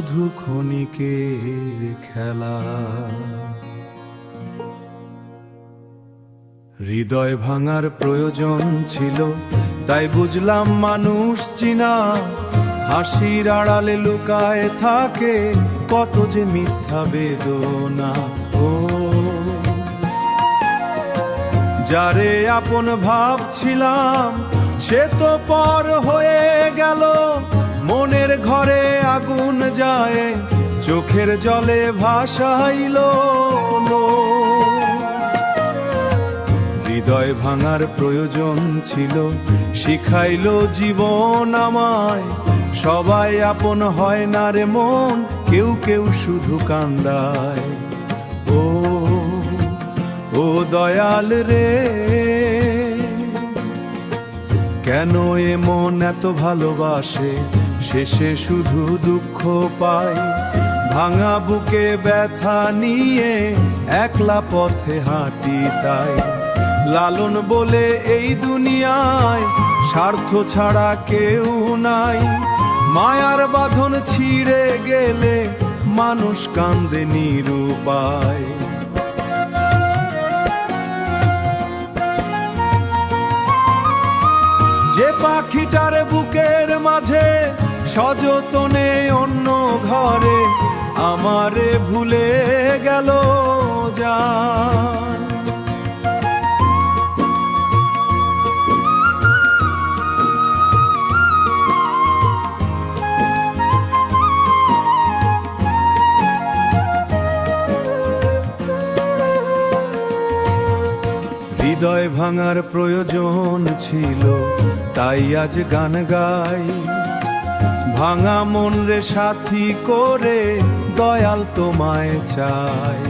শুধু ক্ষণিকের খেলা। হৃদয় ভাঙার প্রয়োজন ছিল, তাই বুঝলাম মানুষ চিনা হাসির আড়ালে লুকায় থাকে কত যে মিথ্যা বেদনা। ও যারে আপন ভাবছিলাম সে তো পর হয়ে গেল, মনের ঘরে আগুন যায় চোখের জলে ভাসাইল। হৃদয় ভাঙার প্রয়োজন ছিল, শিখাইল জীবন আমায় সবাই আপন হয় না রে মন, কেউ কেউ শুধু কান্দায়। ও ও দয়াল রে, কেন এ মন এত ভালোবাসে, শেষে শুধু দুঃখ পাই। ভাঙা বুকে ব্যথা নিয়ে একলা পথে হাঁটি তাই। লালন বলে এই দুনিয়ায় স্বার্থ ছাড়া কেউ নাই, মায়ার বাঁধন ছিঁড়ে গেলে মানুষ কান্দে নিরুপায়। যে পাখিটার বুকের মাঝে সযতনে অন্য ঘরে আমারে ভুলে গেল জান। হৃদয় ভাঙার প্রয়োজন ছিল, তাই আজ গান গাই। ভাঙা মন রে সাথী করে দয়াল তোমায় চাই।